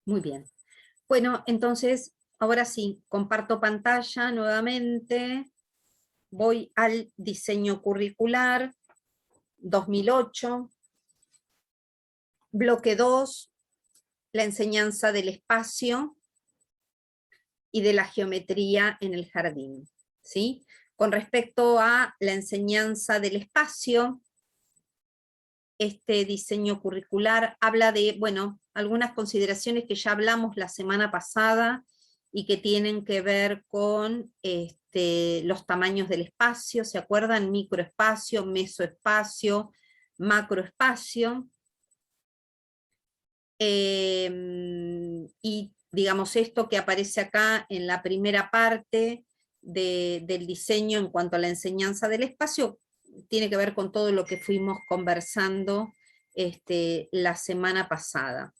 Muy bien. Bueno, entonces, ahora sí, comparto pantalla nuevamente. Voy al diseño curricular 2008, bloque 2, la enseñanza del espacio y de la geometría en el jardín, ¿sí? Con respecto a la enseñanza del espacio, este diseño curricular habla de, bueno, algunas consideraciones que ya hablamos la semana pasada y que tienen que ver con los tamaños del espacio, ¿se acuerdan? Microespacio, mesoespacio, macroespacio. Y digamos esto que aparece acá en la primera parte del diseño en cuanto a la enseñanza del espacio, tiene que ver con todo lo que fuimos conversando la semana pasada.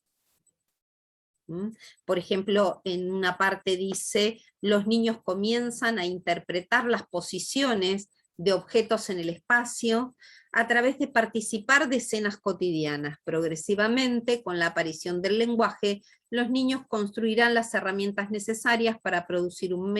Por ejemplo, en una parte dice, los niños comienzan a interpretar las posiciones de objetos en el espacio a través de participar de escenas cotidianas. Progresivamente, con la aparición del lenguaje, los niños construirán las herramientas necesarias para producir un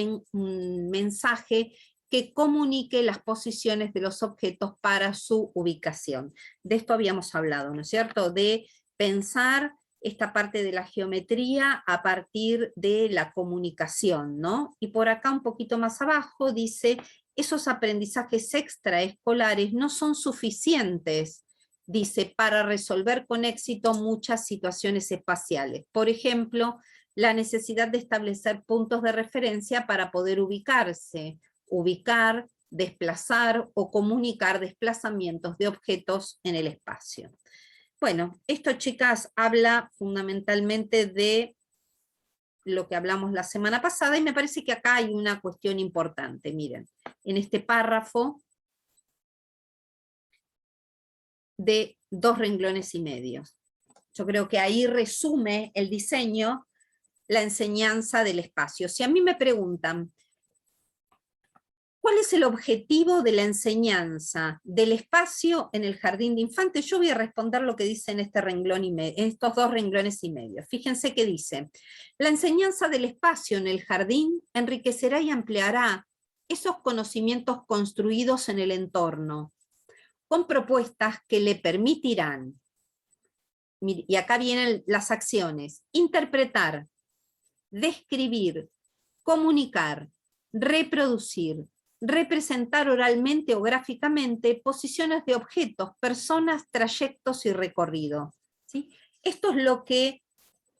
mensaje que comunique las posiciones de los objetos para su ubicación. De esto habíamos hablado, ¿no es cierto? De pensar esta parte de la geometría a partir de la comunicación, ¿no? Y por acá un poquito más abajo dice, esos aprendizajes extraescolares no son suficientes, dice, para resolver con éxito muchas situaciones espaciales. Por ejemplo, la necesidad de establecer puntos de referencia para poder ubicarse, ubicar, desplazar o comunicar desplazamientos de objetos en el espacio. Bueno, esto, chicas, habla fundamentalmente de lo que hablamos la semana pasada, y me parece que acá hay una cuestión importante. Miren, en este párrafo de 2 renglones y medio. Yo creo que ahí resume el diseño, la enseñanza del espacio. Si a mí me preguntan, ¿cuál es el objetivo de la enseñanza del espacio en el jardín de infantes? Yo voy a responder lo que dice en este renglón y estos 2 renglones y medio. Fíjense que dice, la enseñanza del espacio en el jardín enriquecerá y ampliará esos conocimientos construidos en el entorno, con propuestas que le permitirán, y acá vienen las acciones, interpretar, describir, comunicar, reproducir, representar oralmente o gráficamente posiciones de objetos, personas, trayectos y recorrido. ¿Sí? Esto es lo que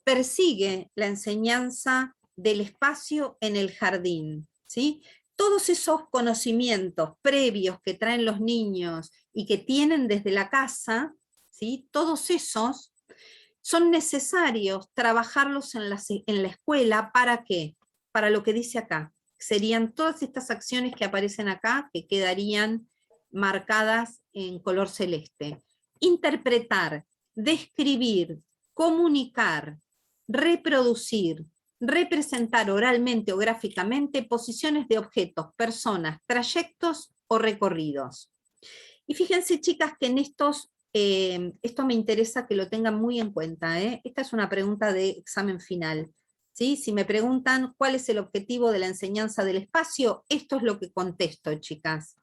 persigue la enseñanza del espacio en el jardín. ¿Sí? Todos esos conocimientos previos que traen los niños y que tienen desde la casa, ¿sí? Todos esos son necesarios trabajarlos en la escuela. ¿Para qué? Para lo que dice acá. Serían todas estas acciones que aparecen acá, que quedarían marcadas en color celeste. Interpretar, describir, comunicar, reproducir, representar oralmente o gráficamente posiciones de objetos, personas, trayectos o recorridos. Y fíjense, chicas, que en esto me interesa que lo tengan muy en cuenta. Esta es una pregunta de examen final. ¿Sí? Si me preguntan cuál es el objetivo de la enseñanza del espacio, esto es lo que contesto, chicas.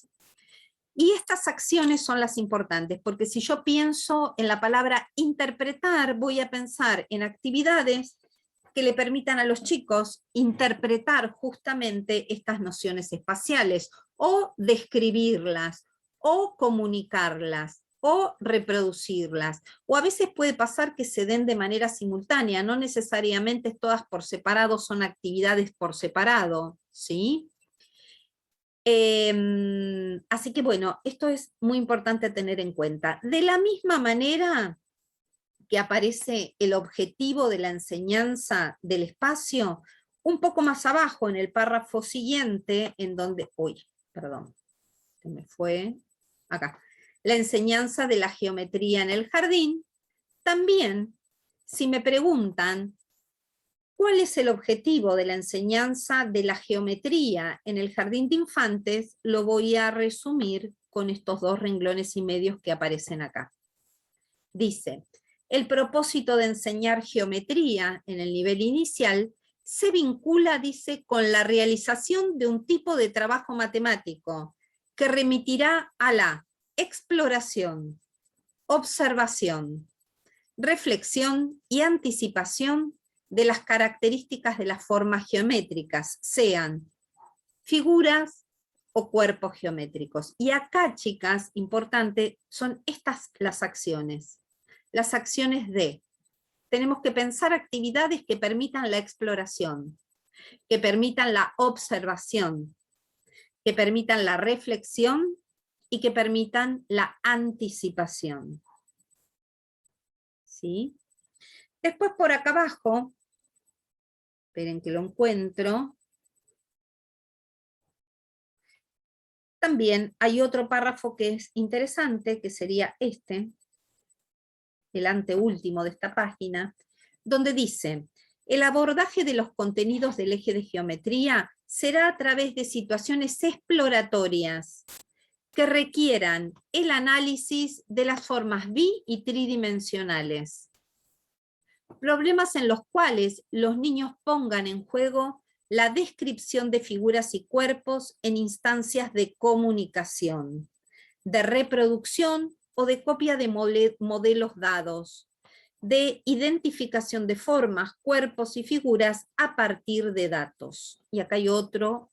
Y estas acciones son las importantes, porque si yo pienso en la palabra interpretar, voy a pensar en actividades que le permitan a los chicos interpretar justamente estas nociones espaciales, o describirlas, o comunicarlas, o reproducirlas. O a veces puede pasar que se den de manera simultánea, no necesariamente todas por separado, son actividades por separado, ¿sí? Así que bueno, esto es muy importante tener en cuenta. De la misma manera que aparece el objetivo de la enseñanza del espacio, un poco más abajo en el párrafo siguiente, en donde, perdón, se me fue, acá, la enseñanza de la geometría en el jardín, también, si me preguntan, ¿cuál es el objetivo de la enseñanza de la geometría en el jardín de infantes? Lo voy a resumir con estos 2 renglones y medios que aparecen acá. Dice, El propósito de enseñar geometría en el nivel inicial se vincula, dice, con la realización de un tipo de trabajo matemático que remitirá a la exploración, observación, reflexión y anticipación de las características de las formas geométricas, sean figuras o cuerpos geométricos. Y acá, chicas, importante, son estas las acciones. Las acciones de, tenemos que pensar actividades que permitan la exploración, que permitan la observación, que permitan la reflexión y que permitan la anticipación. ¿Sí? Después por acá abajo, esperen que lo encuentro, también hay otro párrafo que es interesante, que sería este, el anteúltimo de esta página, donde dice, el abordaje de los contenidos del eje de geometría será a través de situaciones exploratorias que requieran el análisis de las formas bi- y tridimensionales. Problemas en los cuales los niños pongan en juego la descripción de figuras y cuerpos en instancias de comunicación, de reproducción o de copia de modelos dados, de identificación de formas, cuerpos y figuras a partir de datos. Y acá hay otro,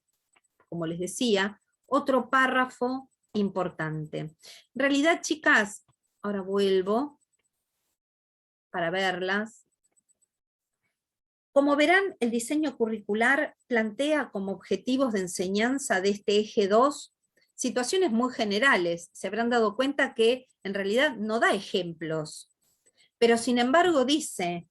como les decía, otro párrafo importante. En realidad, chicas, ahora vuelvo para verlas. Como verán, el diseño curricular plantea como objetivos de enseñanza de este eje 2 situaciones muy generales. Se habrán dado cuenta que en realidad no da ejemplos, pero sin embargo dice,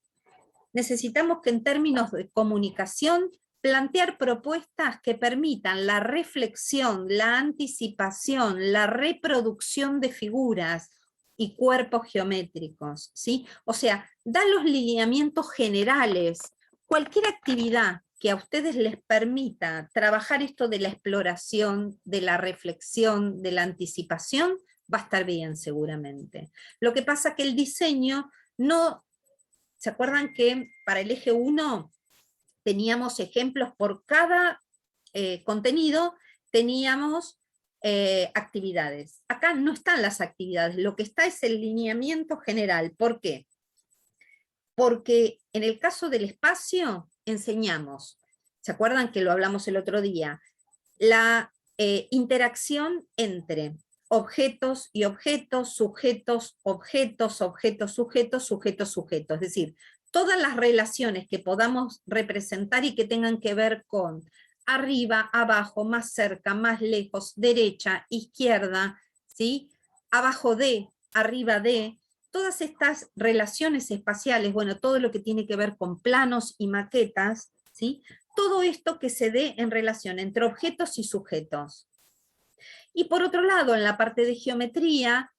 necesitamos que en términos de comunicación plantear propuestas que permitan la reflexión, la anticipación, la reproducción de figuras y cuerpos geométricos, ¿sí? O sea, da los lineamientos generales. Cualquier actividad que a ustedes les permita trabajar esto de la exploración, de la reflexión, de la anticipación, va a estar bien seguramente. Lo que pasa es que el diseño no... ¿Se acuerdan que para el eje 1 teníamos ejemplos por cada contenido? Teníamos actividades. Acá no están las actividades, lo que está es el lineamiento general. ¿Por qué? Porque en el caso del espacio enseñamos, ¿se acuerdan que lo hablamos el otro día? La interacción entre objetos y objetos, sujetos, objetos, objetos, sujetos, sujetos, sujetos. Es decir, todas las relaciones que podamos representar y que tengan que ver con arriba, abajo, más cerca, más lejos, derecha, izquierda, ¿sí? Abajo de, arriba de, todas estas relaciones espaciales, bueno, todo lo que tiene que ver con planos y maquetas, ¿sí? Todo esto que se dé en relación entre objetos y sujetos. Y por otro lado, en la parte de geometría,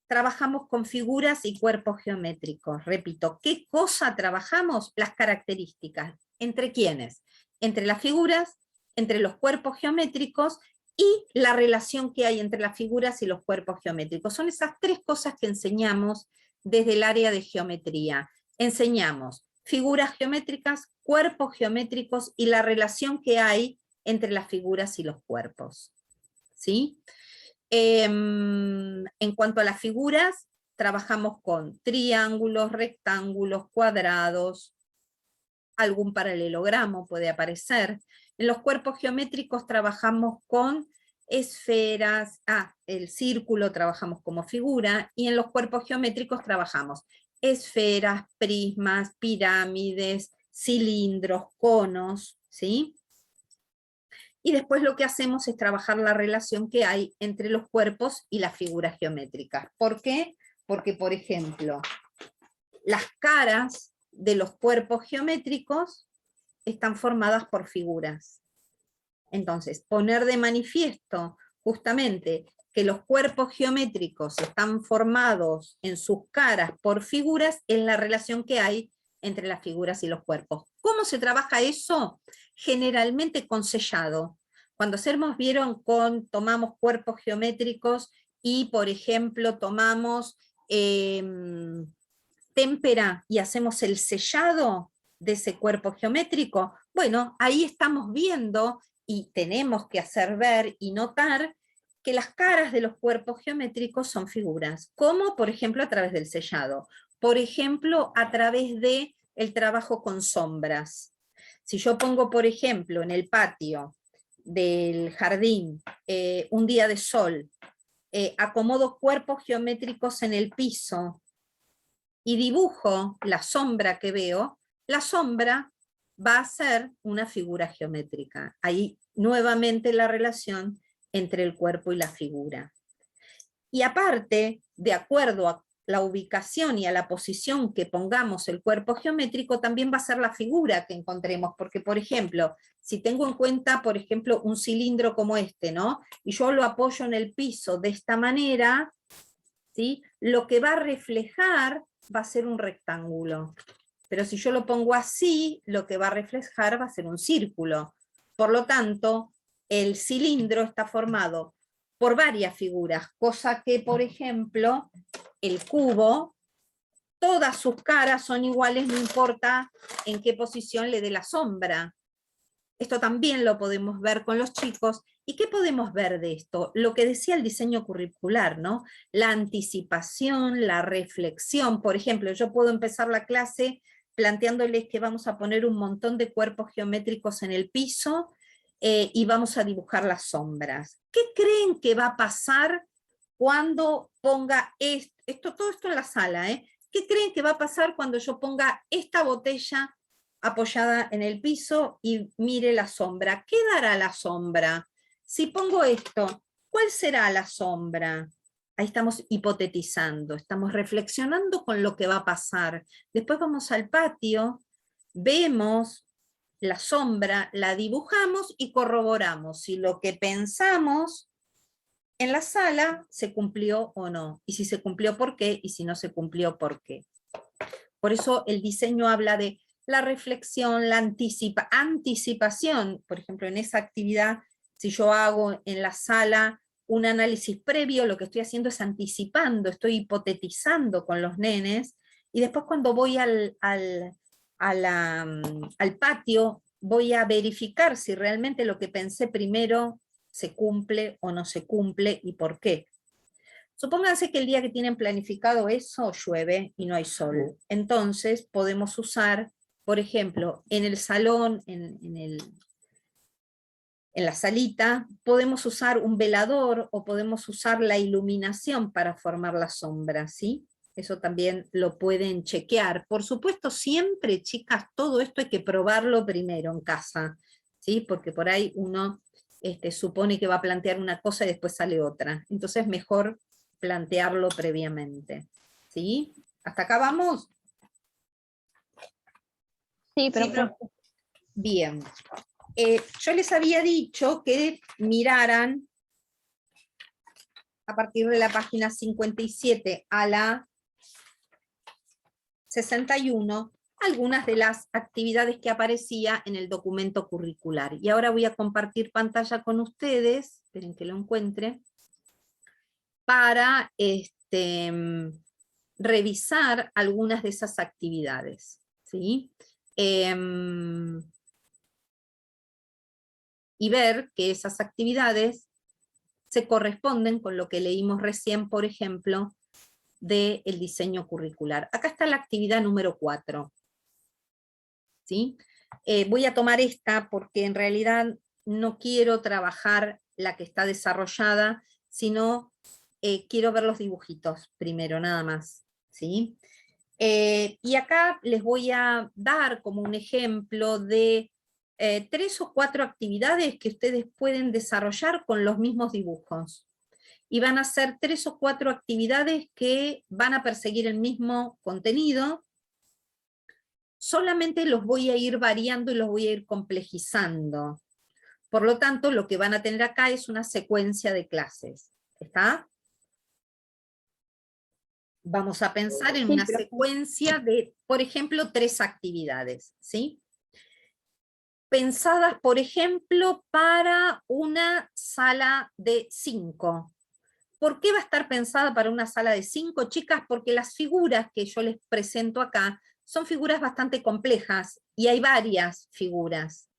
trabajamos con figuras y cuerpos geométricos. Repito, ¿qué cosa trabajamos? Las características. ¿Entre quiénes? Entre las figuras, entre los cuerpos geométricos y la relación que hay entre las figuras y los cuerpos geométricos. Son esas tres cosas que enseñamos desde el área de geometría. Enseñamos figuras geométricas, cuerpos geométricos y la relación que hay entre las figuras y los cuerpos. ¿Sí? En cuanto a las figuras, trabajamos con triángulos, rectángulos, cuadrados, algún paralelogramo puede aparecer. En los cuerpos geométricos trabajamos con esferas, el círculo trabajamos como figura, y en los cuerpos geométricos trabajamos esferas, prismas, pirámides, cilindros, conos, ¿sí? Y después lo que hacemos es trabajar la relación que hay entre los cuerpos y las figuras geométricas. ¿Por qué? Porque, por ejemplo, las caras de los cuerpos geométricos están formadas por figuras. Entonces, poner de manifiesto justamente que los cuerpos geométricos están formados en sus caras por figuras es la relación que hay entre las figuras y los cuerpos. ¿Cómo se trabaja eso? Generalmente con sellado. Cuando hacemos, vieron, tomamos cuerpos geométricos y, por ejemplo, tomamos témpera y hacemos el sellado de ese cuerpo geométrico, bueno, ahí estamos viendo y tenemos que hacer ver y notar que las caras de los cuerpos geométricos son figuras, como por ejemplo a través del sellado, por ejemplo a través de el trabajo con sombras. Si yo pongo, por ejemplo, en el patio del jardín, un día de sol, acomodo cuerpos geométricos en el piso y dibujo la sombra que veo, la sombra va a ser una figura geométrica. Ahí nuevamente la relación entre el cuerpo y la figura. Y aparte, de acuerdo a la ubicación y a la posición que pongamos el cuerpo geométrico, también va a ser la figura que encontremos, porque por ejemplo, si tengo en cuenta, por ejemplo, un cilindro como este, ¿no? Y yo lo apoyo en el piso de esta manera, ¿sí? Lo que va a reflejar va a ser un rectángulo. Pero si yo lo pongo así, lo que va a reflejar va a ser un círculo. Por lo tanto, el cilindro está formado por varias figuras, cosa que, por ejemplo, el cubo, todas sus caras son iguales, no importa en qué posición le dé la sombra. Esto también lo podemos ver con los chicos. ¿Y qué podemos ver de esto? Lo que decía el diseño curricular, ¿no? La anticipación, la reflexión. Por ejemplo, yo puedo empezar la clase planteándoles que vamos a poner un montón de cuerpos geométricos en el piso y vamos a dibujar las sombras. ¿Qué creen que va a pasar cuando ponga todo esto en la sala? ¿Qué creen que va a pasar cuando yo ponga esta botella apoyada en el piso y mire la sombra? ¿Qué dará la sombra? Si pongo esto, ¿cuál será la sombra? Ahí estamos hipotetizando, estamos reflexionando con lo que va a pasar. Después vamos al patio, vemos la sombra, la dibujamos y corroboramos si lo que pensamos en la sala se cumplió o no. Y si se cumplió, ¿por qué? Y si no se cumplió, ¿por qué? Por eso el diseño habla de la reflexión, la anticipación. Por ejemplo, en esa actividad, si yo hago en la sala un análisis previo, lo que estoy haciendo es anticipando, estoy hipotetizando con los nenes, y después cuando voy al patio, voy a verificar si realmente lo que pensé primero se cumple o no se cumple, y por qué. Supónganse que el día que tienen planificado eso llueve y no hay sol. Entonces podemos usar, por ejemplo, en el salón, en la salita, podemos usar un velador o podemos usar la iluminación para formar la sombra, ¿sí? Eso también lo pueden chequear. Por supuesto, siempre, chicas, todo esto hay que probarlo primero en casa, ¿sí? Porque por ahí uno supone que va a plantear una cosa y después sale otra. Entonces mejor plantearlo previamente, ¿sí? ¿Hasta acá vamos? Sí, profe. Bien. Yo les había dicho que miraran a partir de la página 57 a la 61 algunas de las actividades que aparecía en el documento curricular. Y ahora voy a compartir pantalla con ustedes, esperen que lo encuentre, para revisar algunas de esas actividades, ¿sí? Y ver que esas actividades se corresponden con lo que leímos recién, por ejemplo, del diseño curricular. Acá está la actividad número 4. ¿Sí? Voy a tomar esta porque en realidad no quiero trabajar la que está desarrollada, sino quiero ver los dibujitos primero, nada más. ¿Sí? Y acá les voy a dar como un ejemplo de 3 o 4 actividades que ustedes pueden desarrollar con los mismos dibujos. Y van a ser 3 o 4 actividades que van a perseguir el mismo contenido, solamente los voy a ir variando y los voy a ir complejizando. Por lo tanto, lo que van a tener acá es una secuencia de clases. ¿Está? Vamos a pensar en una secuencia de, por ejemplo, 3 actividades, ¿sí? Pensadas, por ejemplo, para una sala de 5. ¿Por qué va a estar pensada para una sala de 5, chicas? Porque las figuras que yo les presento acá son figuras bastante complejas y hay varias figuras.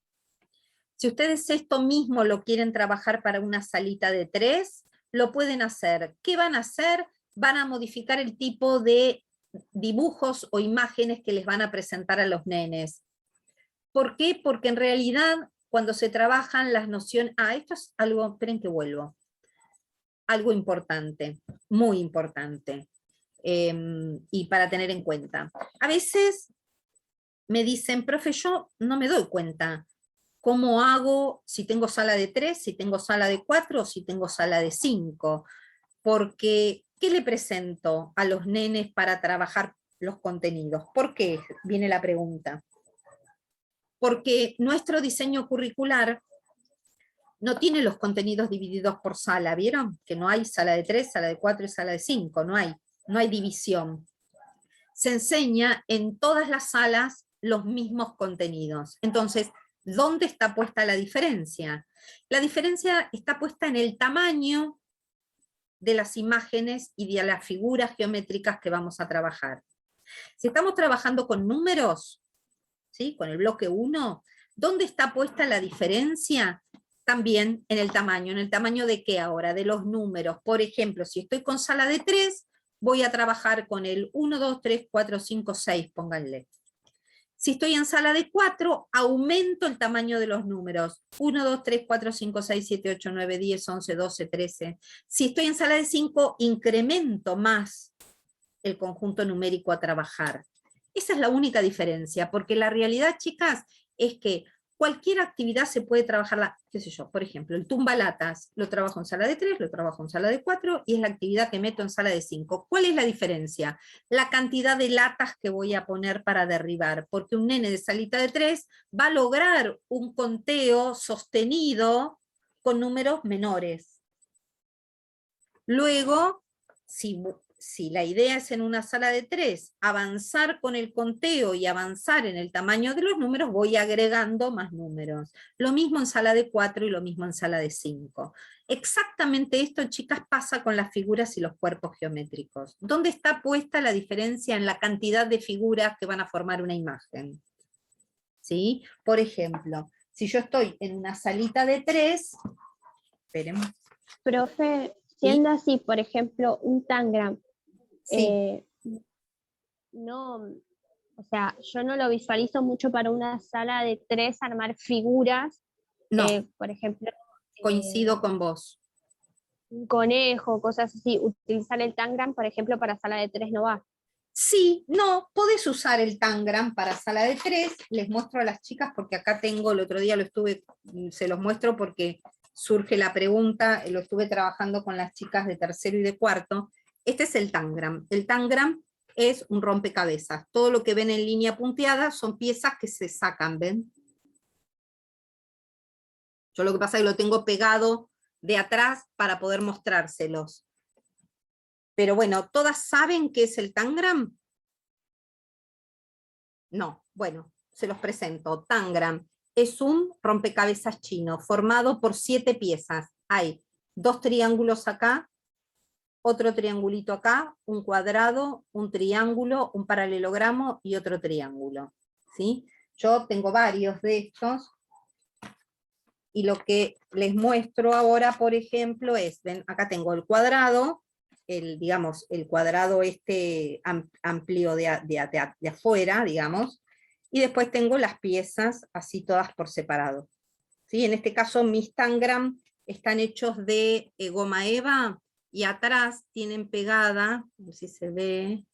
Si ustedes esto mismo lo quieren trabajar para una salita de 3, lo pueden hacer. ¿Qué van a hacer? Van a modificar el tipo de dibujos o imágenes que les van a presentar a los nenes. ¿Por qué? Porque en realidad cuando se trabajan las nociones... esto es algo, esperen que vuelvo. Algo importante, muy importante, y para tener en cuenta. A veces me dicen, profe, yo no me doy cuenta cómo hago si tengo sala de 3, si tengo sala de 4 o si tengo sala de 5, porque ¿qué le presento a los nenes para trabajar los contenidos? ¿Por qué? Viene la pregunta. Porque nuestro diseño curricular no tiene los contenidos divididos por sala, ¿vieron? Que no hay sala de 3, sala de 4 y sala de 5, no hay división. Se enseña en todas las salas los mismos contenidos. Entonces, ¿dónde está puesta la diferencia? La diferencia está puesta en el tamaño de las imágenes y de las figuras geométricas que vamos a trabajar. Si estamos trabajando con números, ¿sí? Con el bloque 1, ¿dónde está puesta la diferencia? También en el tamaño. ¿En el tamaño de qué ahora? De los números. Por ejemplo, si estoy con sala de 3, voy a trabajar con el 1, 2, 3, 4, 5, 6, pónganle. Si estoy en sala de 4, aumento el tamaño de los números. 1, 2, 3, 4, 5, 6, 7, 8, 9, 10, 11, 12, 13. Si estoy en sala de 5, incremento más el conjunto numérico a trabajar. Esa es la única diferencia, porque la realidad, chicas, es que cualquier actividad se puede trabajar, qué sé yo, por ejemplo, el tumbalatas, lo trabajo en sala de 3, lo trabajo en sala de 4, y es la actividad que meto en sala de 5. ¿Cuál es la diferencia? La cantidad de latas que voy a poner para derribar, porque un nene de salita de 3 va a lograr un conteo sostenido con números menores. Luego, si la idea es en una sala de 3, avanzar con el conteo y avanzar en el tamaño de los números, voy agregando más números. Lo mismo en sala de 4 y lo mismo en sala de 5. Exactamente esto, chicas, pasa con las figuras y los cuerpos geométricos. ¿Dónde está puesta la diferencia en la cantidad de figuras que van a formar una imagen? ¿Sí? Por ejemplo, si yo estoy en una salita de 3, esperemos. Profe, siendo así, por ejemplo, un tangram, Sí. no, o sea, yo no lo visualizo mucho para una sala de 3 armar figuras, No, por ejemplo, coincido con vos. un conejo, cosas así. Utilizar el tangram, por ejemplo, para sala de 3 no va. Sí, no, podés usar el Tangram para sala de 3, les muestro a las chicas porque acá tengo, el otro día se los muestro porque surge la pregunta, lo estuve trabajando con las chicas de tercero y de cuarto. Este es el Tangram. El Tangram es un rompecabezas. Todo lo que ven en línea punteada son piezas que se sacan, ¿ven? Yo lo que pasa es que lo tengo pegado de atrás para poder mostrárselos. Pero bueno, ¿todas saben qué es el Tangram? No, bueno, se los presento. Tangram es un rompecabezas chino formado por 7 piezas. Hay 2 triángulos acá, otro triangulito acá, un cuadrado, un triángulo, un paralelogramo y otro triángulo. ¿Sí? Yo tengo varios de estos, y lo que les muestro ahora, por ejemplo, es, ven, acá tengo el cuadrado, digamos, el cuadrado este amplio de afuera, digamos, y después tengo las piezas así todas por separado. ¿Sí? En este caso mis Tangram están hechos de goma eva, y atrás tienen pegada, a ver si se ve,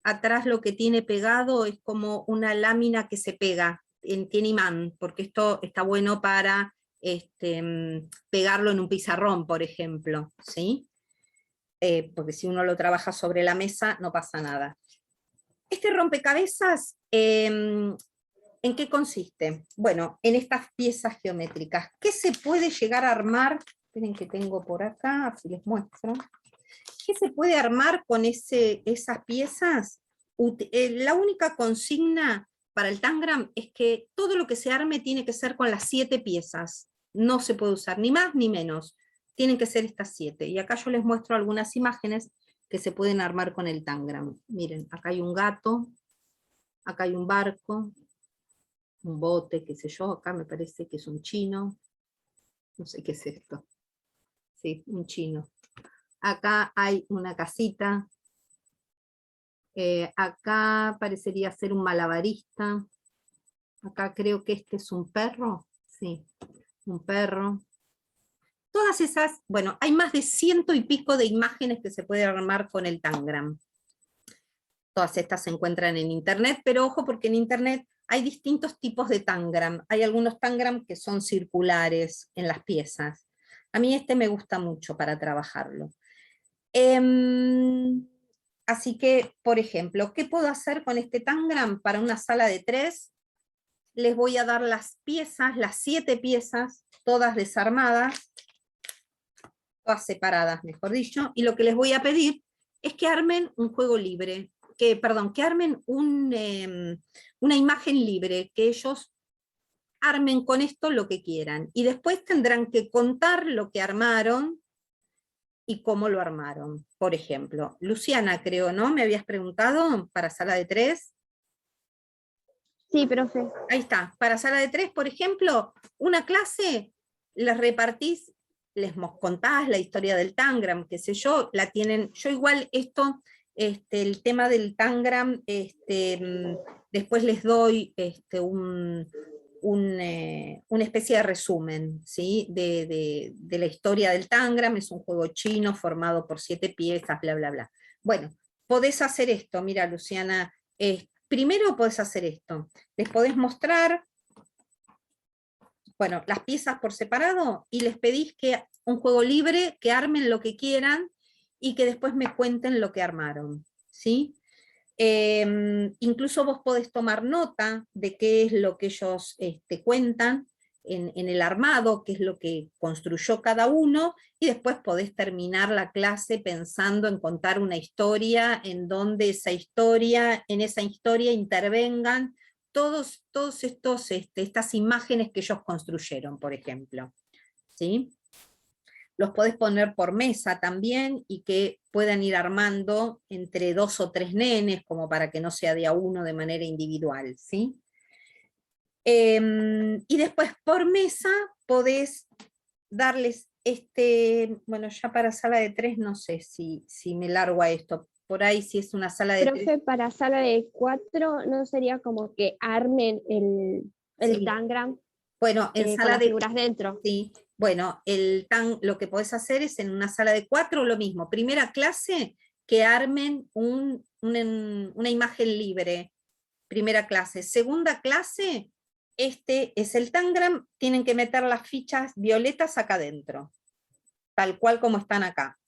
atrás lo que tiene pegado es como una lámina que se pega, tiene imán, porque esto está bueno para pegarlo en un pizarrón, por ejemplo, ¿sí? Porque si uno lo trabaja sobre la mesa no pasa nada. Este rompecabezas, ¿en qué consiste? Bueno, en estas piezas geométricas. ¿Qué se puede llegar a armar? Esperen que tengo por acá, así les muestro. ¿Qué se puede armar con esas piezas? La única consigna para el Tangram es que todo lo que se arme tiene que ser con las 7 piezas. No se puede usar ni más ni menos. tienen que ser estas 7. Y acá yo les muestro algunas imágenes que se pueden armar con el Tangram. Miren, acá hay un gato, acá hay un barco, un bote, qué sé yo, acá me parece que es un chino, no sé qué es esto, sí, un chino. Acá hay una casita, acá parecería ser un malabarista, acá creo que este es un perro, sí, un perro. Todas esas, bueno, hay más de 100 y pico de imágenes que se puede armar con el Tangram. Todas estas se encuentran en internet, pero ojo porque en internet hay distintos tipos de Tangram. Hay algunos Tangram que son circulares en las piezas. A mí este me gusta mucho para trabajarlo. Así que, por ejemplo, ¿qué puedo hacer con este Tangram para una sala de 3? Les voy a dar las piezas, las 7 piezas, todas desarmadas, todas separadas, mejor dicho, y lo que les voy a pedir es que armen un juego libre, que armen una imagen libre, que ellos armen con esto lo que quieran, y después tendrán que contar lo que armaron y cómo lo armaron. Por ejemplo, Luciana, creo, ¿no? ¿Me habías preguntado para sala de 3? Sí, profe. Ahí está, para sala de 3, por ejemplo, una clase, les repartís, contás la historia del Tangram, qué sé yo, la tienen, yo igual esto, el tema del Tangram, después les doy una especie de resumen, ¿sí? De la historia del Tangram. Es un juego chino formado por 7 piezas, bla, bla, bla. Bueno, podés hacer esto, mira, Luciana, primero podés hacer esto, les podés mostrar, bueno, las piezas por separado, y les pedís que un juego libre, que armen lo que quieran, y que después me cuenten lo que armaron, ¿sí? Incluso vos podés tomar nota de qué es lo que ellos cuentan en el armado, qué es lo que construyó cada uno, y después podés terminar la clase pensando en contar una historia, en donde en esa historia intervengan todos estas imágenes que ellos construyeron, por ejemplo. ¿Sí? Los podés poner por mesa también, y que puedan ir armando entre 2 o 3 nenes, como para que no sea de a uno de manera individual, ¿sí? Y después por mesa podés darles bueno, ya para sala de 3 no sé si me largo a esto, por ahí si es una sala de 3. Profe, para sala de 4, ¿no sería como que armen el Sí. Tangram Bueno, en con sala las de, figuras dentro? sí, bueno, lo que podés hacer es en una sala de 4 lo mismo. Primera clase, que armen una imagen libre. Primera clase. Segunda clase, este es el Tangram, tienen que meter las fichas violetas acá adentro, tal cual como están acá.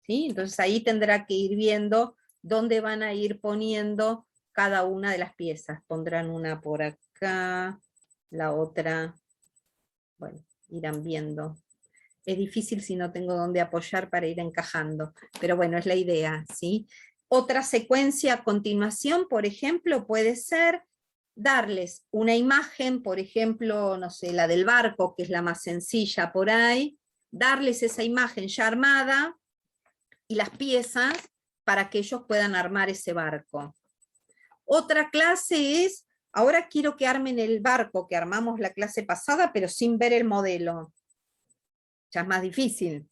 ¿Sí? Entonces ahí tendrá que ir viendo dónde van a ir poniendo cada una de las piezas. Pondrán una por acá, la otra, bueno, irán viendo. Es difícil si no tengo dónde apoyar para ir encajando, pero bueno, es la idea, ¿sí? Otra secuencia a continuación, por ejemplo, puede ser darles una imagen, por ejemplo, no sé, la del barco, que es la más sencilla por ahí, darles esa imagen ya armada y las piezas para que ellos puedan armar ese barco. Otra clase es, ahora quiero que armen el barco que armamos la clase pasada, pero sin ver el modelo. Ya es más difícil.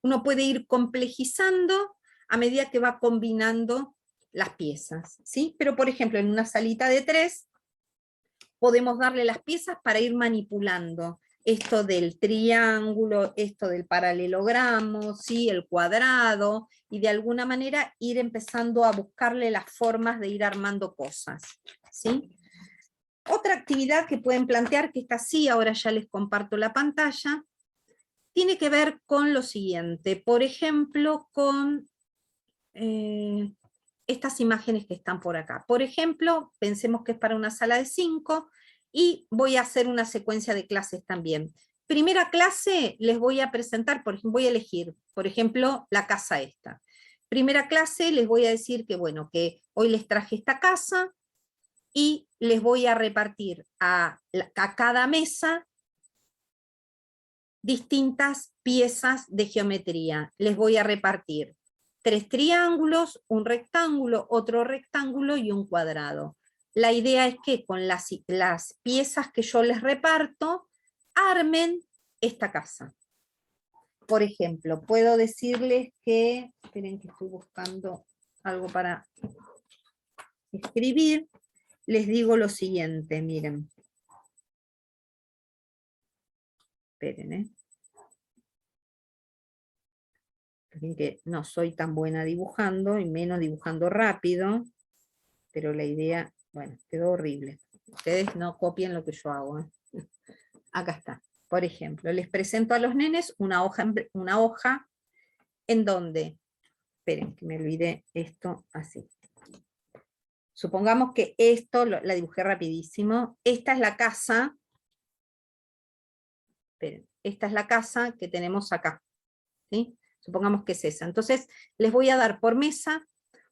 Uno puede ir complejizando a medida que va combinando las piezas, ¿sí? Pero por ejemplo, en una salita de 3, podemos darle las piezas para ir manipulando esto del triángulo, esto del paralelogramo, ¿sí? El cuadrado, y de alguna manera ir empezando a buscarle las formas de ir armando cosas, ¿sí? Otra actividad que pueden plantear, que está así, ahora ya les comparto la pantalla, tiene que ver con lo siguiente, por ejemplo, con estas imágenes que están por acá. Por ejemplo, pensemos que es para una sala de 5, y voy a hacer una secuencia de clases también. Primera clase les voy a presentar, por ejemplo, voy a elegir, por ejemplo, la casa esta. Primera clase les voy a decir que, bueno, que hoy les traje esta casa, y les voy a repartir a cada mesa distintas piezas de geometría. Les voy a repartir 3 triángulos, un rectángulo, otro rectángulo y un cuadrado. La idea es que con las piezas que yo les reparto, armen esta casa. Por ejemplo, puedo decirles que, esperen que estoy buscando algo para escribir, les digo lo siguiente, miren. Esperen, que no soy tan buena dibujando, y menos dibujando rápido, pero la idea, bueno, quedó horrible. Ustedes no copien lo que yo hago. Acá está. Por ejemplo, les presento a los nenes una hoja en donde, esperen que me olvidé esto así. Supongamos que esto, la dibujé rapidísimo, esta es la casa, esperen, esta es la casa que tenemos acá, ¿sí? Supongamos que es esa. Entonces, les voy a dar por mesa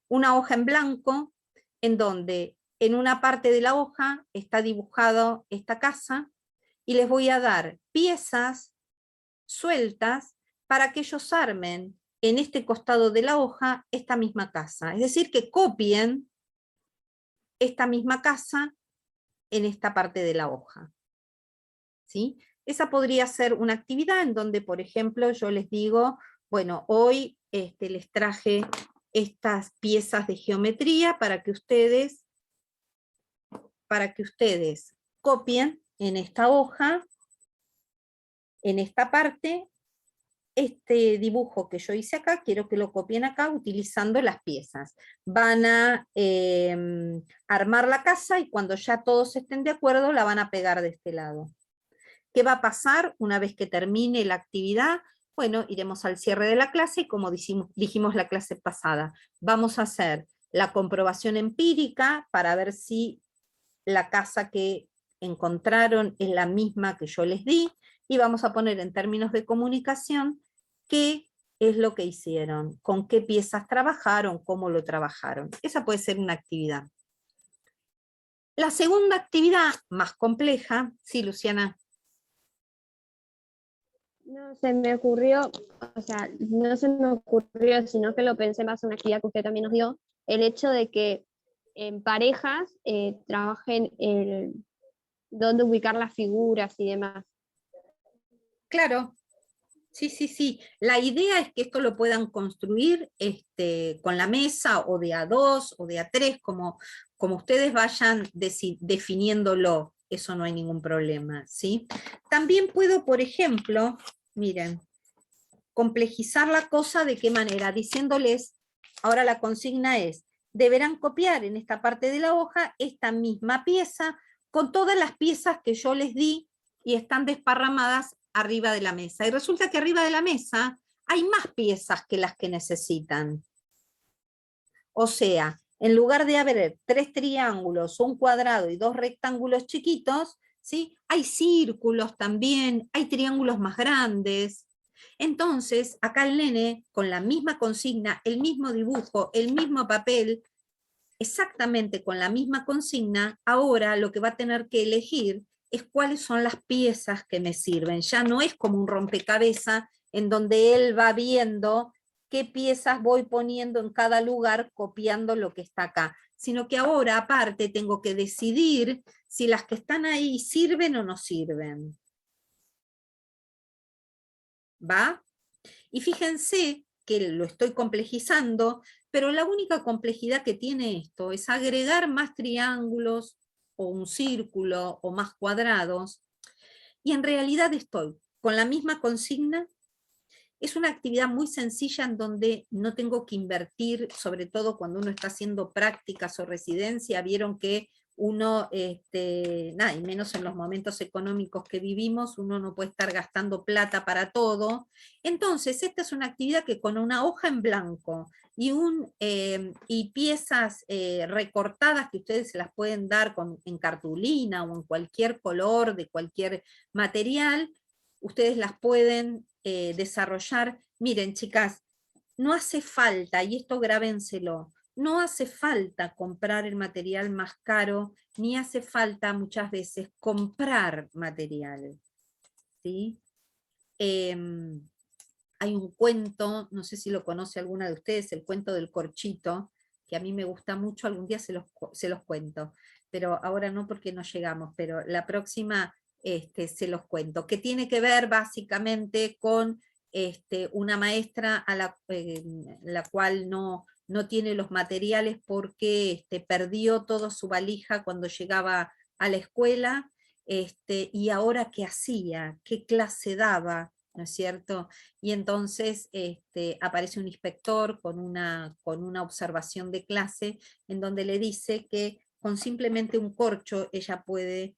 una hoja en blanco, en donde en una parte de la hoja está dibujado esta casa, y les voy a dar piezas sueltas para que ellos armen en este costado de la hoja esta misma casa. Es decir, que copien esta misma casa en esta parte de la hoja. ¿Sí? Esa podría ser una actividad en donde, por ejemplo, yo les digo, bueno, hoy les traje estas piezas de geometría para que ustedes copien en esta hoja, en esta parte, este dibujo que yo hice acá, quiero que lo copien acá utilizando las piezas. Van a armar la casa y cuando ya todos estén de acuerdo, la van a pegar de este lado. ¿Qué va a pasar una vez que termine la actividad? Bueno, iremos al cierre de la clase y como dijimos la clase pasada, vamos a hacer la comprobación empírica para ver si la casa que encontraron es la misma que yo les di, y vamos a poner en términos de comunicación qué es lo que hicieron, con qué piezas trabajaron, cómo lo trabajaron. Esa puede ser una actividad. La segunda actividad, más compleja, sí, Luciana. No se me ocurrió, o sea, no se me ocurrió, sino que lo pensé más en una actividad que usted también nos dio, el hecho de que en parejas trabajen dónde ubicar las figuras y demás. Claro, sí, sí, sí. La idea es que esto lo puedan construir con la mesa, o de a dos, o de a tres, como ustedes vayan definiéndolo. Eso no hay ningún problema, ¿sí? También puedo, por ejemplo, miren, complejizar la cosa de qué manera, diciéndoles, ahora la consigna es, deberán copiar en esta parte de la hoja esta misma pieza con todas las piezas que yo les di y están desparramadas arriba de la mesa. Y resulta que arriba de la mesa hay más piezas que las que necesitan. O sea, en lugar de haber 3 triángulos, un cuadrado y 2 rectángulos chiquitos, ¿sí? Hay círculos también, hay triángulos más grandes. Entonces, acá el nene, con la misma consigna, el mismo dibujo, el mismo papel, exactamente con la misma consigna, ahora lo que va a tener que elegir es cuáles son las piezas que me sirven. Ya no es como un rompecabezas en donde él va viendo qué piezas voy poniendo en cada lugar copiando lo que está acá, sino que ahora aparte tengo que decidir si las que están ahí sirven o no sirven. ¿Va? Y fíjense que lo estoy complejizando, pero la única complejidad que tiene esto es agregar más triángulos, o un círculo, o más cuadrados, y en realidad estoy con la misma consigna. Es una actividad muy sencilla en donde no tengo que invertir, sobre todo cuando uno está haciendo prácticas o residencia. Vieron que uno, nada, y menos en los momentos económicos que vivimos, uno no puede estar gastando plata para todo. Entonces, esta es una actividad que con una hoja en blanco y piezas recortadas que ustedes se las pueden dar en cartulina o en cualquier color, de cualquier material, ustedes las pueden desarrollar. Miren, chicas, no hace falta, y esto grábenselo, no hace falta comprar el material más caro, ni hace falta muchas veces comprar material, ¿sí? hay un cuento, no sé si lo conoce alguna de ustedes, el cuento del corchito, que a mí me gusta mucho, algún día se los cuento, pero ahora no porque no llegamos, pero la próxima se los cuento, que tiene que ver básicamente con una maestra a la cual no tiene los materiales porque perdió toda su valija cuando llegaba a la escuela, y ahora qué hacía, qué clase daba, ¿no es cierto? Y entonces aparece un inspector con una observación de clase en donde le dice que con simplemente un corcho ella puede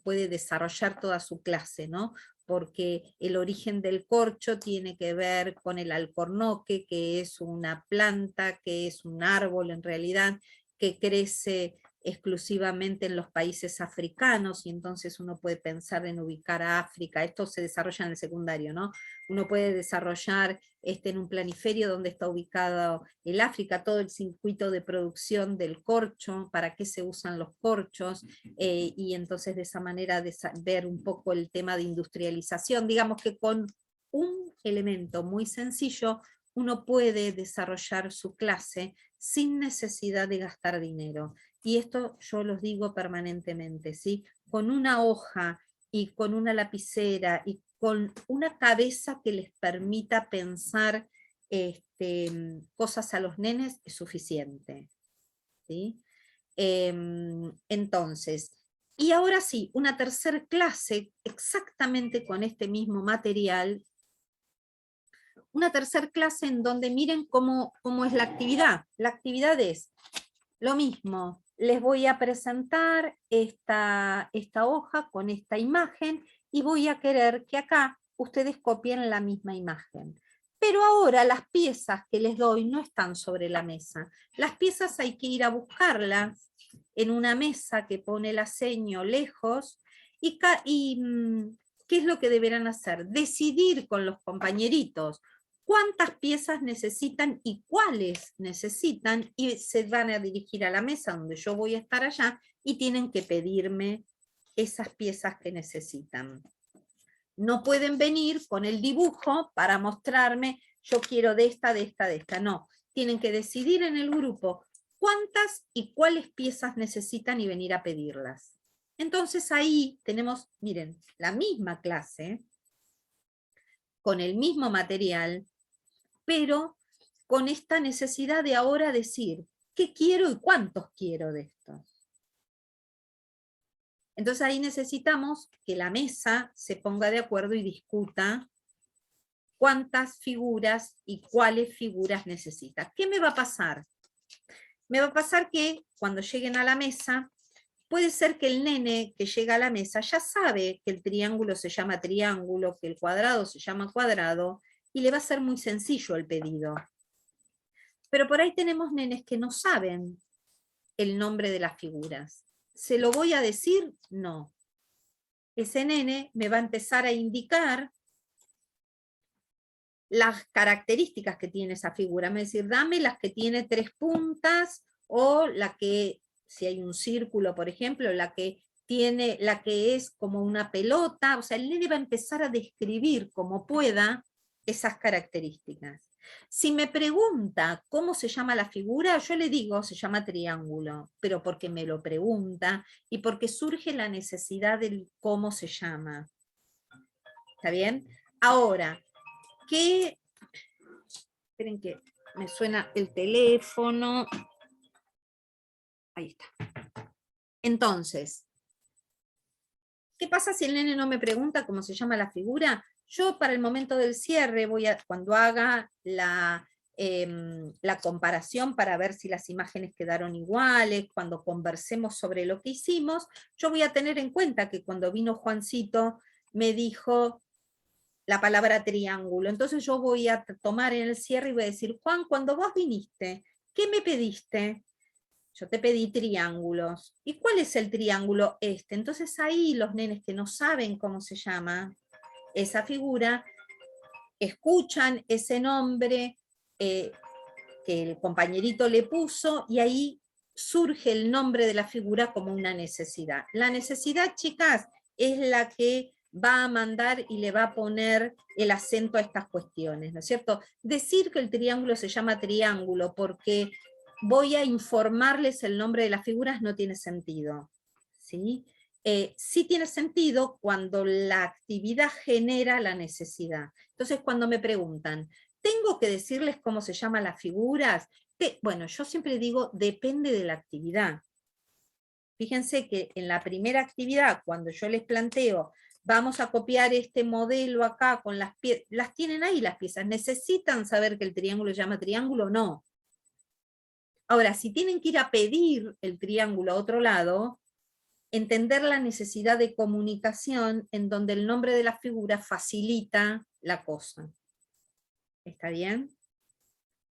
desarrollar toda su clase, ¿no? Porque el origen del corcho tiene que ver con el alcornoque, que es una planta, que es un árbol en realidad, que crece exclusivamente en los países africanos, y entonces uno puede pensar en ubicar a África, esto se desarrolla en el secundario, ¿no? Uno puede desarrollar en un planiferio donde está ubicado el África, todo el circuito de producción del corcho, para qué se usan los corchos, y entonces de esa manera ver un poco el tema de industrialización, digamos que con un elemento muy sencillo uno puede desarrollar su clase sin necesidad de gastar dinero. Y esto yo los digo permanentemente, ¿sí? Con una hoja y con una lapicera y con una cabeza que les permita pensar cosas a los nenes es suficiente, ¿sí? Entonces, y ahora sí, una tercer clase exactamente con este mismo material, una tercer clase en donde miren cómo es la actividad. La actividad es lo mismo, les voy a presentar esta hoja con esta imagen y voy a querer que acá ustedes copien la misma imagen. Pero ahora las piezas que les doy no están sobre la mesa. Las piezas hay que ir a buscarlas en una mesa que pone el aceño lejos y ¿qué es lo que deberán hacer? Decidir con los compañeritos cuántas piezas necesitan y cuáles necesitan, y se van a dirigir a la mesa donde yo voy a estar allá y tienen que pedirme esas piezas que necesitan. No pueden venir con el dibujo para mostrarme, yo quiero de esta, de esta, de esta. No, tienen que decidir en el grupo cuántas y cuáles piezas necesitan y venir a pedirlas. Entonces ahí tenemos, miren, la misma clase, con el mismo material, pero con esta necesidad de ahora decir, ¿qué quiero y cuántos quiero de estos? Entonces ahí necesitamos que la mesa se ponga de acuerdo y discuta cuántas figuras y cuáles figuras necesita. ¿Qué me va a pasar? Me va a pasar que cuando lleguen a la mesa, puede ser que el nene que llega a la mesa ya sabe que el triángulo se llama triángulo, que el cuadrado se llama cuadrado, y le va a ser muy sencillo el pedido. Pero por ahí tenemos nenes que no saben el nombre de las figuras. ¿Se lo voy a decir? No. Ese nene me va a empezar a indicar las características que tiene esa figura. Me va a decir, dame las que tiene 3 puntas, o la que, si hay un círculo, por ejemplo, la que es como una pelota. O sea, el nene va a empezar a describir como pueda esas características. Si me pregunta cómo se llama la figura, yo le digo, se llama triángulo, pero porque me lo pregunta y porque surge la necesidad del cómo se llama. ¿Está bien? Ahora, ¿qué? Esperen que me suena el teléfono. Ahí está. Entonces, ¿qué pasa si el nene no me pregunta cómo se llama la figura? Yo para el momento del cierre, cuando haga la comparación para ver si las imágenes quedaron iguales, cuando conversemos sobre lo que hicimos, yo voy a tener en cuenta que cuando vino Juancito me dijo la palabra triángulo. Entonces yo voy a tomar en el cierre y voy a decir, Juan, cuando vos viniste, ¿qué me pediste? Yo te pedí triángulos. ¿Y cuál es el triángulo este? Entonces ahí los nenes que no saben cómo se llama esa figura, escuchan ese nombre que el compañerito le puso, y ahí surge el nombre de la figura como una necesidad. La necesidad, chicas, es la que va a mandar y le va a poner el acento a estas cuestiones, ¿no es cierto? Decir que el triángulo se llama triángulo porque voy a informarles el nombre de las figuras no tiene sentido, ¿sí? Sí tiene sentido cuando la actividad genera la necesidad. Entonces, cuando me preguntan, ¿tengo que decirles cómo se llaman las figuras? Bueno, yo siempre digo, depende de la actividad. Fíjense que en la primera actividad, cuando yo les planteo, vamos a copiar este modelo acá con las piezas, las tienen ahí las piezas, ¿necesitan saber que el triángulo se llama triángulo? No. Ahora, si tienen que ir a pedir el triángulo a otro lado, entender la necesidad de comunicación en donde el nombre de la figura facilita la cosa. ¿Está bien?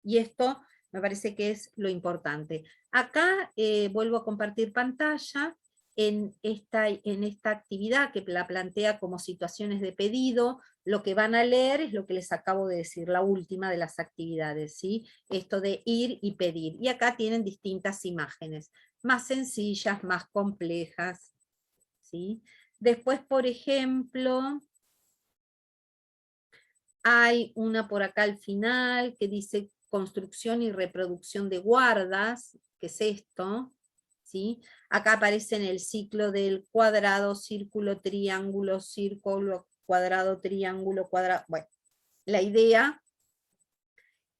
Y esto me parece que es lo importante. Acá vuelvo a compartir pantalla en esta actividad que la plantea como situaciones de pedido. Lo que van a leer es lo que les acabo de decir, la última de las actividades, ¿sí? Esto de ir y pedir. Y acá tienen distintas imágenes, más sencillas, más complejas, ¿sí? Después, por ejemplo, hay una por acá al final que dice construcción y reproducción de guardas, que es esto, ¿sí? Acá aparece en el ciclo del cuadrado, círculo, círculo, cuadrado, triángulo, cuadrado. Bueno, la idea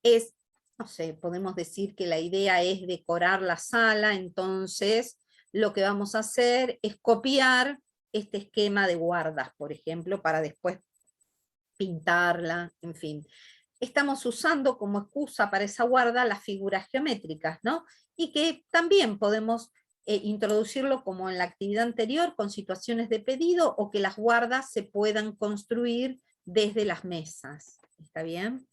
es, no sé, podemos decir que la idea es decorar la sala, entonces lo que vamos a hacer es copiar este esquema de guardas, por ejemplo, para después pintarla, en fin. Estamos usando como excusa para esa guarda las figuras geométricas, ¿no? Y que también podemos introducirlo como en la actividad anterior con situaciones de pedido o que las guardas se puedan construir desde las mesas. ¿Está bien?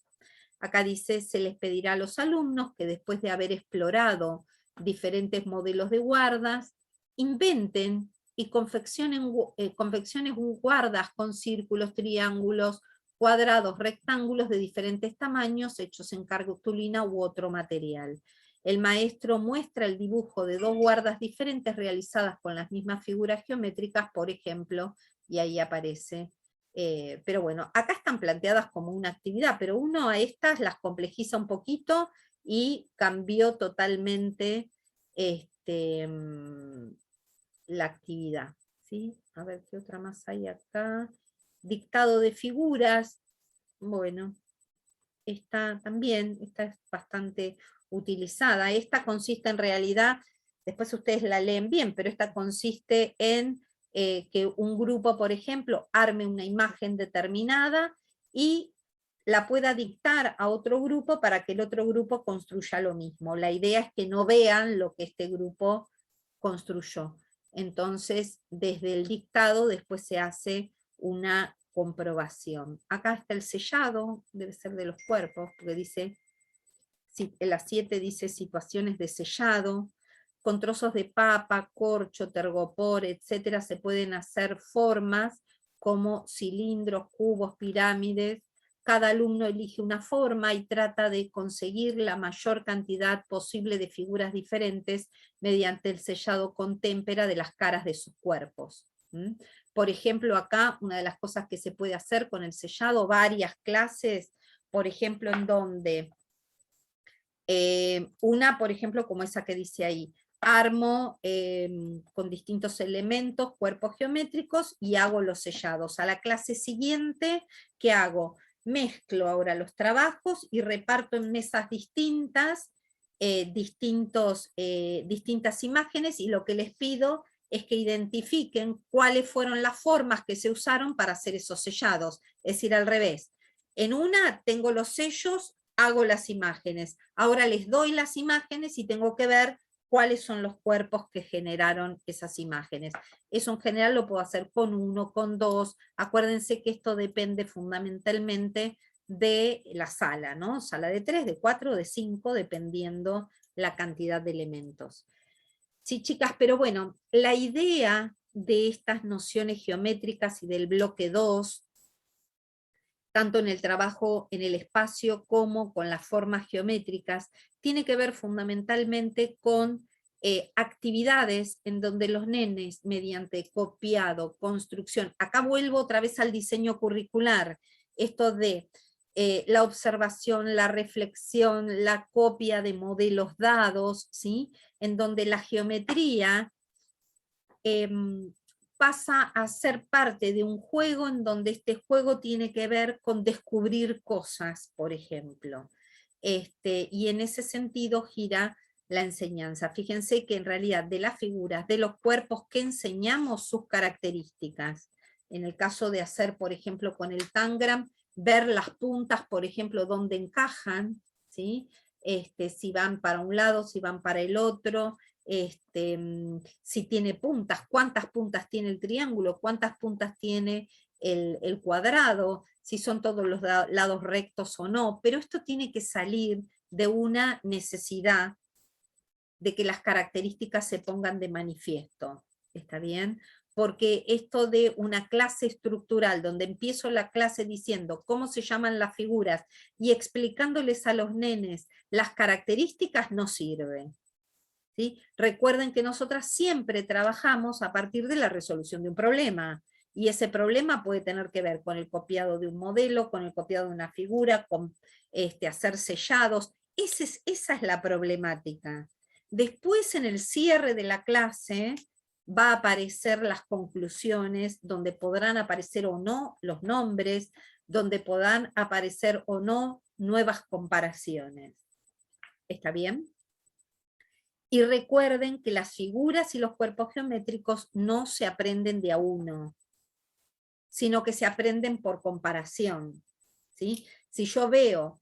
Acá dice, se les pedirá a los alumnos que después de haber explorado diferentes modelos de guardas, inventen y confeccionen guardas con círculos, triángulos, cuadrados, rectángulos de diferentes tamaños hechos en cartulina u otro material. El maestro muestra el dibujo de dos guardas diferentes realizadas con las mismas figuras geométricas, por ejemplo, y ahí aparece. Pero bueno, acá están planteadas como una actividad, pero uno a estas las complejiza un poquito y cambió totalmente la actividad. ¿Sí? A ver qué otra más hay acá. Dictado de figuras, bueno, esta también, esta es bastante utilizada. Esta consiste en realidad, después ustedes la leen bien, pero esta consiste en que un grupo, por ejemplo, arme una imagen determinada y la pueda dictar a otro grupo para que el otro grupo construya lo mismo. La idea es que no vean lo que este grupo construyó. Entonces, desde el dictado después se hace una comprobación. Acá está el sellado, debe ser de los cuerpos, porque dice, en la 7 dice situaciones de sellado, con trozos de papa, corcho, tergopor, etcétera, se pueden hacer formas como cilindros, cubos, pirámides. Cada alumno elige una forma y trata de conseguir la mayor cantidad posible de figuras diferentes mediante el sellado con témpera de las caras de sus cuerpos. Por ejemplo, acá una de las cosas que se puede hacer con el sellado, varias clases, por ejemplo, en donde una, por ejemplo, como esa que dice ahí, armo con distintos elementos, cuerpos geométricos, y hago los sellados. A la clase siguiente, ¿qué hago? Mezclo ahora los trabajos y reparto en mesas distintas, distintas imágenes, y lo que les pido es que identifiquen cuáles fueron las formas que se usaron para hacer esos sellados. Es decir, al revés. En una tengo los sellos, hago las imágenes. Ahora les doy las imágenes y tengo que ver cuáles son los cuerpos que generaron esas imágenes. Eso en general lo puedo hacer con uno, con dos. Acuérdense que esto depende fundamentalmente de la sala, ¿no? Sala de 3, de 4, de 5, dependiendo la cantidad de elementos. Sí, chicas, pero bueno, la idea de estas nociones geométricas y del bloque 2, tanto en el trabajo en el espacio como con las formas geométricas, tiene que ver fundamentalmente con actividades en donde los nenes, mediante copiado, construcción, acá vuelvo otra vez al diseño curricular, esto de la observación, la reflexión, la copia de modelos dados, ¿sí? En donde la geometría pasa a ser parte de un juego en donde este juego tiene que ver con descubrir cosas, por ejemplo. Y en ese sentido gira la enseñanza. Fíjense que en realidad de las figuras, de los cuerpos que enseñamos, sus características. En el caso de hacer, por ejemplo, con el tangram, ver las puntas, por ejemplo, dónde encajan, ¿sí? Si van para un lado, si van para el otro, si tiene puntas, cuántas puntas tiene el triángulo, cuántas puntas tiene el cuadrado, si son todos los lados rectos o no, pero esto tiene que salir de una necesidad de que las características se pongan de manifiesto, ¿está bien? Porque esto de una clase estructural, donde empiezo la clase diciendo cómo se llaman las figuras y explicándoles a los nenes las características, no sirve. ¿Sí? Recuerden que nosotras siempre trabajamos a partir de la resolución de un problema, y ese problema puede tener que ver con el copiado de un modelo, con el copiado de una figura, con hacer sellados. Esa es la problemática. Después, en el cierre de la clase, va a aparecer las conclusiones, donde podrán aparecer o no los nombres, donde podrán aparecer o no nuevas comparaciones. ¿Está bien? Y recuerden que las figuras y los cuerpos geométricos no se aprenden de a uno, sino que se aprenden por comparación, ¿sí? Si yo veo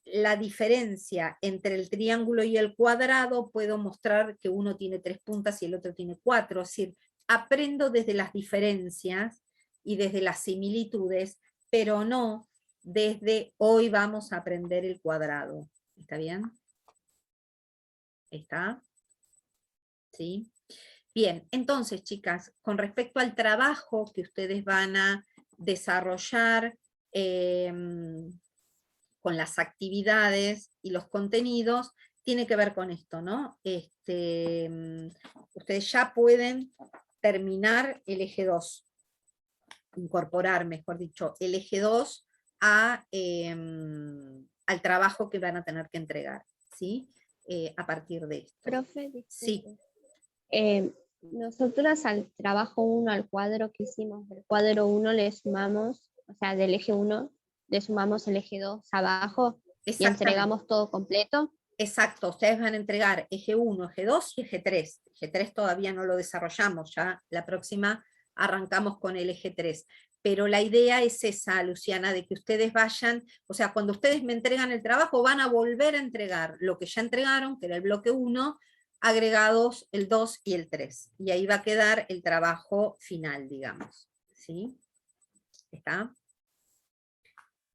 la diferencia entre el triángulo y el cuadrado, puedo mostrar que uno tiene 3 puntas y el otro tiene 4, es decir, aprendo desde las diferencias y desde las similitudes, pero no desde hoy vamos a aprender el cuadrado. ¿Está bien? ¿Está? ¿Sí? Bien, entonces, chicas, con respecto al trabajo que ustedes van a desarrollar con las actividades y los contenidos, tiene que ver con esto, ¿no? Ustedes ya pueden terminar el eje 2, incorporar, mejor dicho, el eje 2 al trabajo que van a tener que entregar, ¿sí? A partir de esto. Profe, sí. Nosotras al trabajo 1, al cuadro que hicimos del cuadro 1 le sumamos, o sea, del eje 1, le sumamos el eje 2 abajo y entregamos todo completo. Exacto, ustedes van a entregar eje 1, eje 2 y eje 3. Eje 3 todavía no lo desarrollamos, ya la próxima arrancamos con el eje 3. Pero la idea es esa, Luciana, de que ustedes vayan, o sea, cuando ustedes me entregan el trabajo, van a volver a entregar lo que ya entregaron, que era el bloque 1, agregados el 2 y el 3. Y ahí va a quedar el trabajo final, digamos. ¿Sí? ¿Está?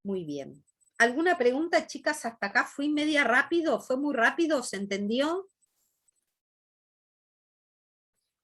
Muy bien. ¿Alguna pregunta, chicas? Hasta acá fui media rápido, fue muy rápido, ¿se entendió?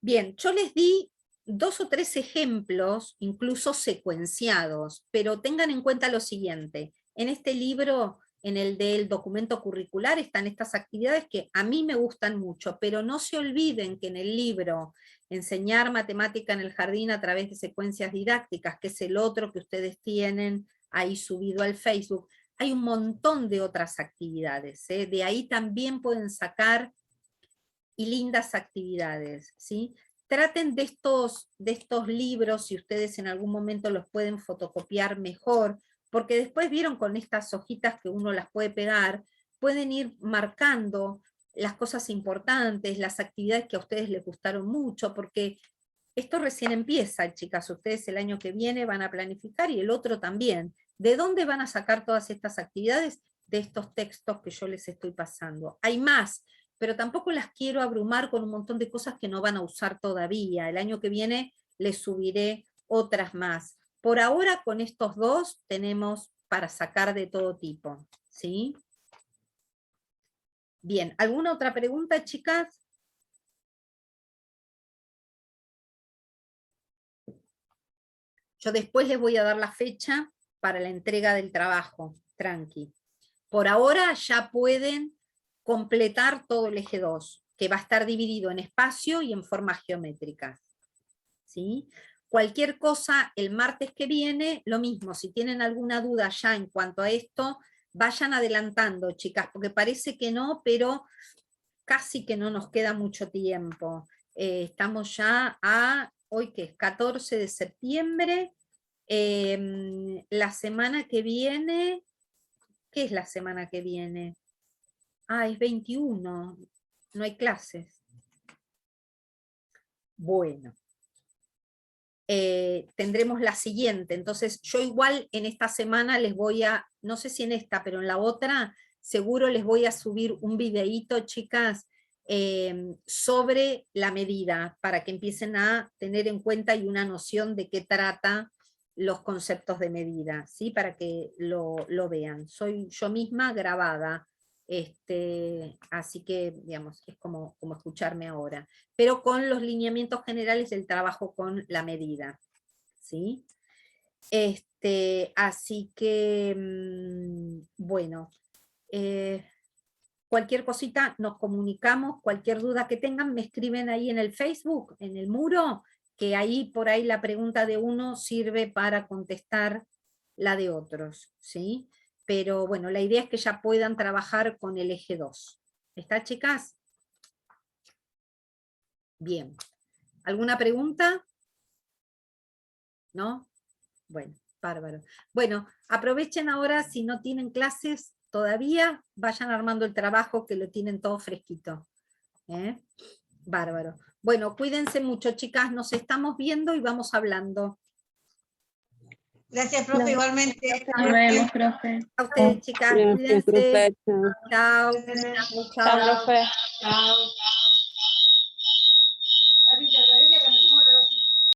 Bien, yo les di 2 o 3 ejemplos, incluso secuenciados, pero tengan en cuenta lo siguiente. En este libro, en el del documento curricular, están estas actividades que a mí me gustan mucho, pero no se olviden que en el libro Enseñar Matemática en el Jardín a través de secuencias didácticas, que es el otro que ustedes tienen ahí subido al Facebook, hay un montón de otras actividades, ¿eh? De ahí también pueden sacar y lindas actividades, ¿sí? Traten de estos libros, si ustedes en algún momento los pueden fotocopiar mejor, porque después vieron con estas hojitas que uno las puede pegar, pueden ir marcando las cosas importantes, las actividades que a ustedes les gustaron mucho, porque esto recién empieza, chicas, ustedes el año que viene van a planificar y el otro también. ¿De dónde van a sacar todas estas actividades? De estos textos que yo les estoy pasando. Hay más, pero tampoco las quiero abrumar con un montón de cosas que no van a usar todavía. El año que viene les subiré otras más. Por ahora con estos 2 tenemos para sacar de todo tipo, ¿sí? Bien, ¿alguna otra pregunta, chicas? Yo después les voy a dar la fecha para la entrega del trabajo, tranqui. Por ahora ya pueden completar todo el eje 2. que va a estar dividido en espacio y en formas geométricas. ¿Sí? Cualquier cosa, el martes que viene, lo mismo, si tienen alguna duda ya en cuanto a esto, vayan adelantando, chicas, porque parece que no, pero casi que no nos queda mucho tiempo. Estamos ya hoy que es 14 de septiembre, la semana que viene, ¿qué es la semana que viene? Es 21, no hay clases. Bueno. Tendremos la siguiente, entonces yo igual en esta semana les voy a, no sé si en esta, pero en la otra, seguro les voy a subir un videíto, chicas, sobre la medida, para que empiecen a tener en cuenta y una noción de qué trata los conceptos de medida, ¿sí? Para que lo vean. Soy yo misma grabada, así que, digamos, es como escucharme ahora, pero con los lineamientos generales del trabajo con la medida, ¿sí? Así que, bueno, cualquier cosita nos comunicamos, cualquier duda que tengan me escriben ahí en el Facebook, en el muro, que ahí por ahí la pregunta de uno sirve para contestar la de otros, ¿sí? Pero bueno, la idea es que ya puedan trabajar con el eje 2. ¿Está, chicas? Bien. ¿Alguna pregunta? ¿No? Bueno, bárbaro. Bueno, aprovechen ahora, si no tienen clases todavía, vayan armando el trabajo que lo tienen todo fresquito. Bárbaro. Bueno, cuídense mucho, chicas, nos estamos viendo y vamos hablando. Gracias, profe, igualmente. Nos vemos, profe. A ustedes, chicas, Gracias, cuídense. profe. Chao. Chao. Chao. Chao. Chao, profe. Chao.